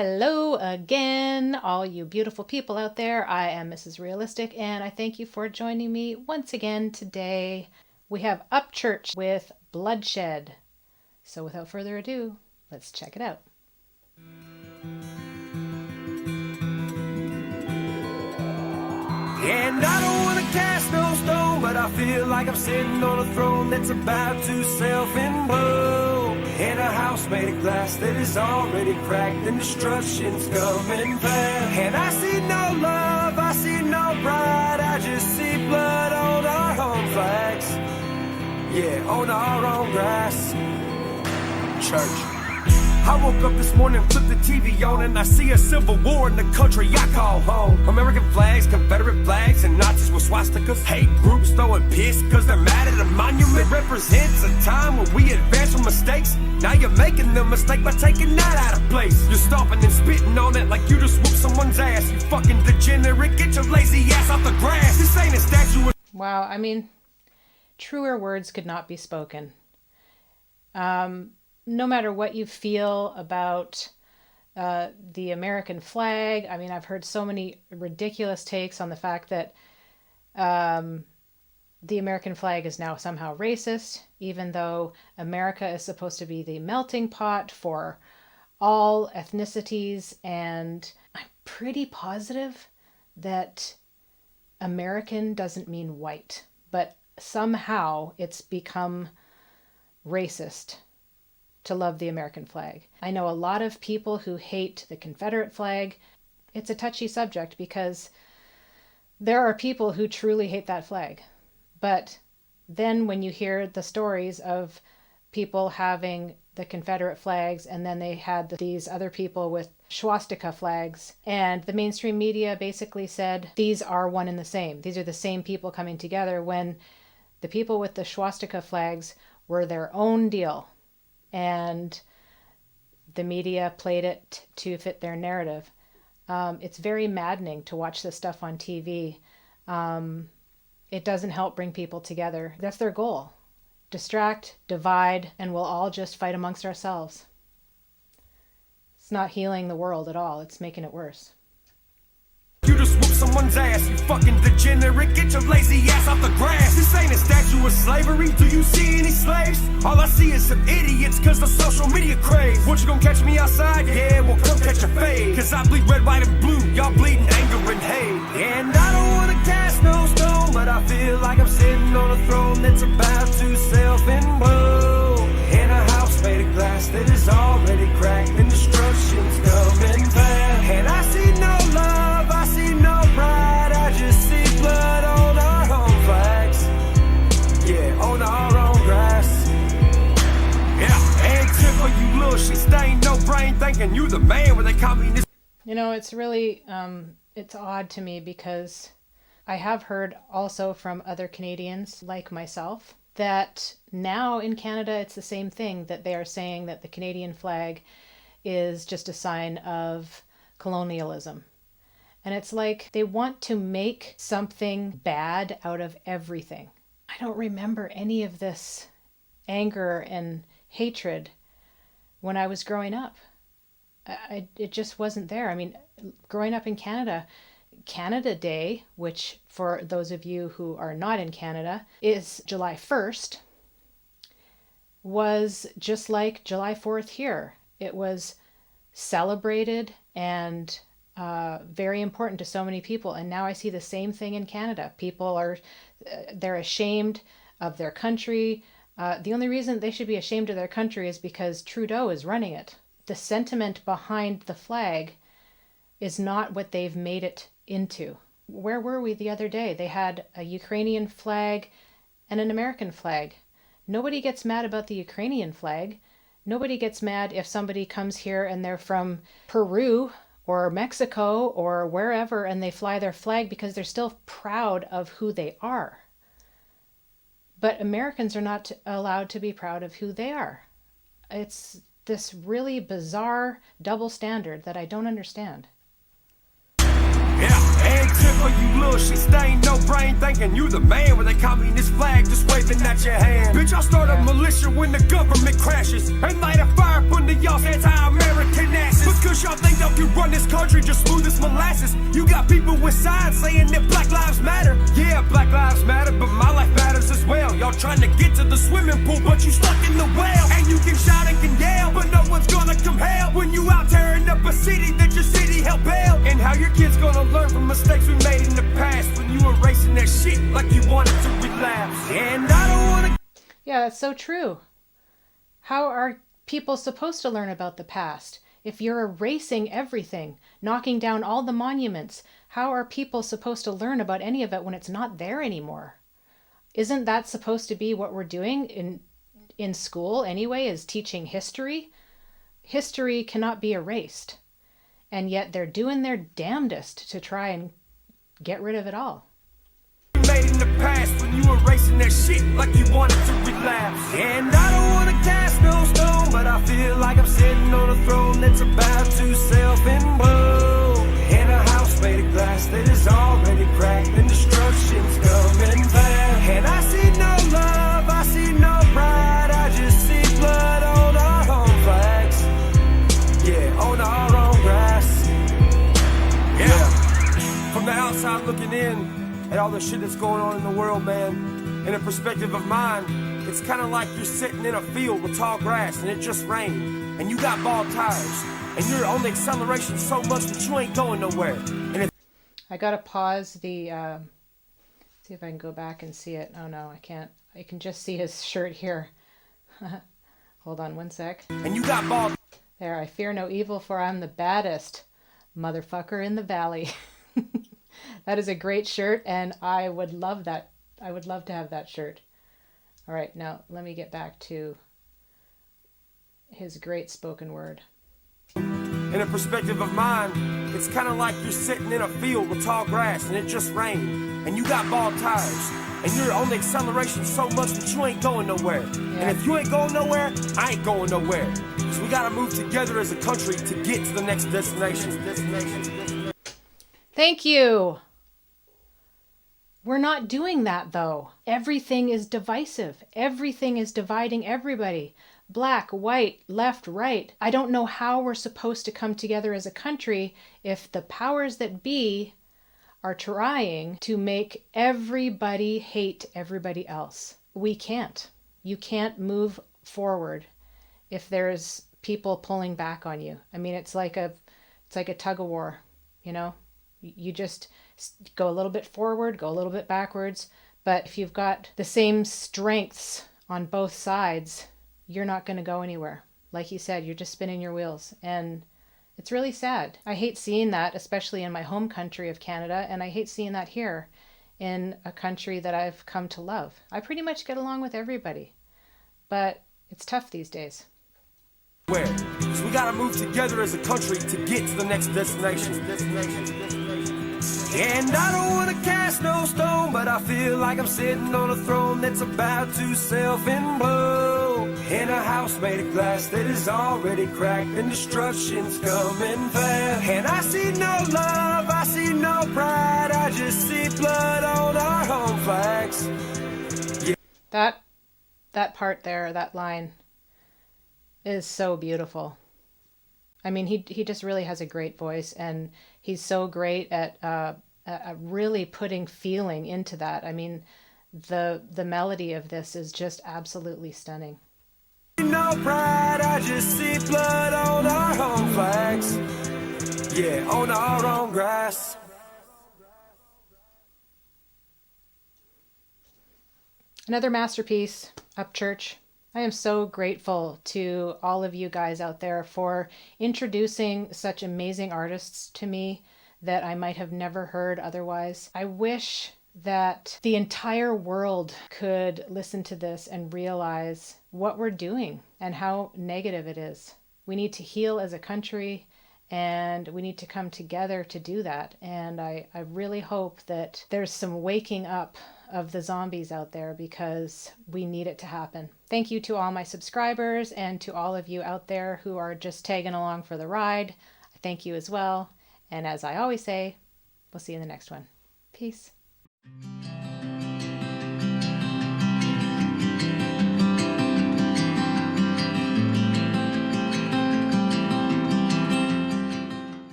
Hello again, all you beautiful people out there. I am Mrs. Realistic, and I thank you for joining me once again today. We have Upchurch with Bloodshed. So without further ado, let's check it out. And I don't want to cast no stone, but I feel like I'm sitting on a throne that's about to self-implode. In a house made of glass that is already cracked, and destruction's coming fast. And I see no love, I see no pride, I just see blood on our home flags. Yeah, on our own grass. Church. I woke up this morning, flipped the TV on, and I see a civil war in the country I call home. American flags, Confederate flags, and Nazis with swastikas. Hate groups throwing piss cause they're mad at a monument. Represents a time when we advance from mistakes. Now you're making the mistake by taking that out of place. You're stomping and spitting on it like you just whooped someone's ass. You fucking degenerate, get your lazy ass off the grass. This ain't a statue of... Wow, I mean, truer words could not be spoken. No matter what you feel about the American flag, I mean, I've heard so many ridiculous takes on the fact that the American flag is now somehow racist, even though America is supposed to be the melting pot for all ethnicities. And I'm pretty positive that American doesn't mean white, but somehow it's become racist to love the American flag. I know a lot of people who hate the Confederate flag. It's a touchy subject because there are people who truly hate that flag. But then when you hear the stories of people having the Confederate flags and then they had these other people with swastika flags, and the mainstream media basically said these are one and the same. These are the same people coming together, when the people with the swastika flags were their own deal. And the media played it to fit their narrative. It's very maddening to watch this stuff on TV. It doesn't help bring people together. That's their goal. Distract, divide, and we'll all just fight amongst ourselves. It's not healing the world at all. It's making it worse. You just whoop someone's ass, you fucking degenerate, get your lazy ass off the grass. This ain't a statue of slavery, do you see any slaves? All I see is some idiots cause the social media craze. What, you gonna catch me outside? Yeah, well come catch a fade. Cause I bleed red, white, and blue, y'all bleeding anger and hate. And I don't wanna cast no stone, but I feel like I'm sitting on a throne that's about to self-implode. In a house made of glass that is already cracked, and destruction's coming fast. And I see no love, I see no pride, I just see blood on our home flags. Yeah, on our own grass. Yeah, and tip for you little shit stain, no brain, thinking you the man when they call me this. You know, it's really, it's odd to me because I have heard also from other Canadians like myself that now in Canada it's the same thing, that they are saying that the Canadian flag is just a sign of colonialism. And it's like they want to make something bad out of everything. I don't remember any of this anger and hatred when I was growing up. It just wasn't there. I mean, growing up in Canada, Canada Day, which for those of you who are not in Canada is July 1st, was just like July 4th here. It was celebrated and very important to so many people. And now I see the same thing in Canada. People they're ashamed of their country. The only reason they should be ashamed of their country is because Trudeau is running it. The sentiment behind the flag is not what they've made it into. Where were we the other day? They had a Ukrainian flag and an American flag. Nobody gets mad about the Ukrainian flag. Nobody gets mad if somebody comes here and they're from Peru or Mexico or wherever and they fly their flag because they're still proud of who they are. But Americans are not allowed to be proud of who they are. It's this really bizarre double standard that I don't understand. Yeah, and tip for you little shit stain, no brain, thinking you the man when they communist flag just waving at your hand. Bitch, I'll start a militia when the government crashes and light a fire under y'all's anti-American asses. Because y'all think y'all can run this country just smooth as molasses. You got people with signs saying that Black Lives Matter. Yeah, Black Lives Matter, but my life matters as well. Y'all trying to get to the swimming pool, but you stuck in the well. And you can shout and can yell, but no one's gonna come help when you out tearing up a city that your city helped build. And how your kids gonna learn from mistakes we made in the past when you erasing that shit like you wanted to relapse. And I don't wanna... Yeah, that's so true. How are people supposed to learn about the past? If you're erasing everything, knocking down all the monuments, how are people supposed to learn about any of it when it's not there anymore? Isn't that supposed to be what we're doing in school anyway, is teaching history? History cannot be erased. And yet they're doing their damnedest to try and get rid of it all. Made in the past when you erasing that shit like you wanted to relapse. And I don't want to cast no stone, but I feel like I'm sitting on a throne that's about to self-implode. In a house made of glass that is already cracked and destruction's coming fast. And I see no love, I see no pride, I just see blood on our home flags. Yeah, on our own grass. Yeah. From the outside looking in at all the shit that's going on in the world, man, in a perspective of mine, it's kind of like you're sitting in a field with tall grass and it just rained, and you got bald tires, and you're on the acceleration so much that you ain't going nowhere. And if I gotta pause the, see if I can go back and see it. Oh no, I can't. I can just see his shirt here. Hold on one sec. And you got bald... There, I fear no evil, for I'm the baddest motherfucker in the valley. That is a great shirt, and I would love that. I would love to have that shirt. All right, now let me get back to his great spoken word. In a perspective of mine, it's kind of like you're sitting in a field with tall grass and it just rained, and you got bald tires, and you're on the acceleration so much that you ain't going nowhere. Yeah. And if you ain't going nowhere, I ain't going nowhere. So we gotta move together as a country to get to the next destination. Thank you. We're not doing that, though. Everything is divisive. Everything is dividing everybody. Black, white, left, right. I don't know how we're supposed to come together as a country if the powers that be are trying to make everybody hate everybody else. We can't. You can't move forward if there's people pulling back on you. I mean, it's like a tug of war, you know? You just go a little bit forward, go a little bit backwards. But if you've got the same strengths on both sides, you're not going to go anywhere. Like you said, you're just spinning your wheels. And it's really sad. I hate seeing that, especially in my home country of Canada. And I hate seeing that here in a country that I've come to love. I pretty much get along with everybody. But it's tough these days. Where? So we gotta move together as a country to get to the next destination. And I don't wanna cast no stone, but I feel like I'm sitting on a throne that's about to self-implode. In a house made of glass that is already cracked and destruction's coming fast. And I see no love, I see no pride, I just see blood on our home flags. Yeah. That part there, that line, is so beautiful. I mean, he just really has a great voice, and he's so great at really putting feeling into that. I mean, the melody of this is just absolutely stunning. No pride, I just see blood on our home flags. Yeah, on our own grass. Another masterpiece, Upchurch. I am so grateful to all of you guys out there for introducing such amazing artists to me that I might have never heard otherwise. I wish that the entire world could listen to this and realize what we're doing and how negative it is. We need to heal as a country, and we need to come together to do that. And I really hope that there's some waking up of the zombies out there, because we need it to happen. Thank you to all my subscribers and to all of you out there who are just tagging along for the ride. Thank you as well. And as I always say, we'll see you in the next one. Peace.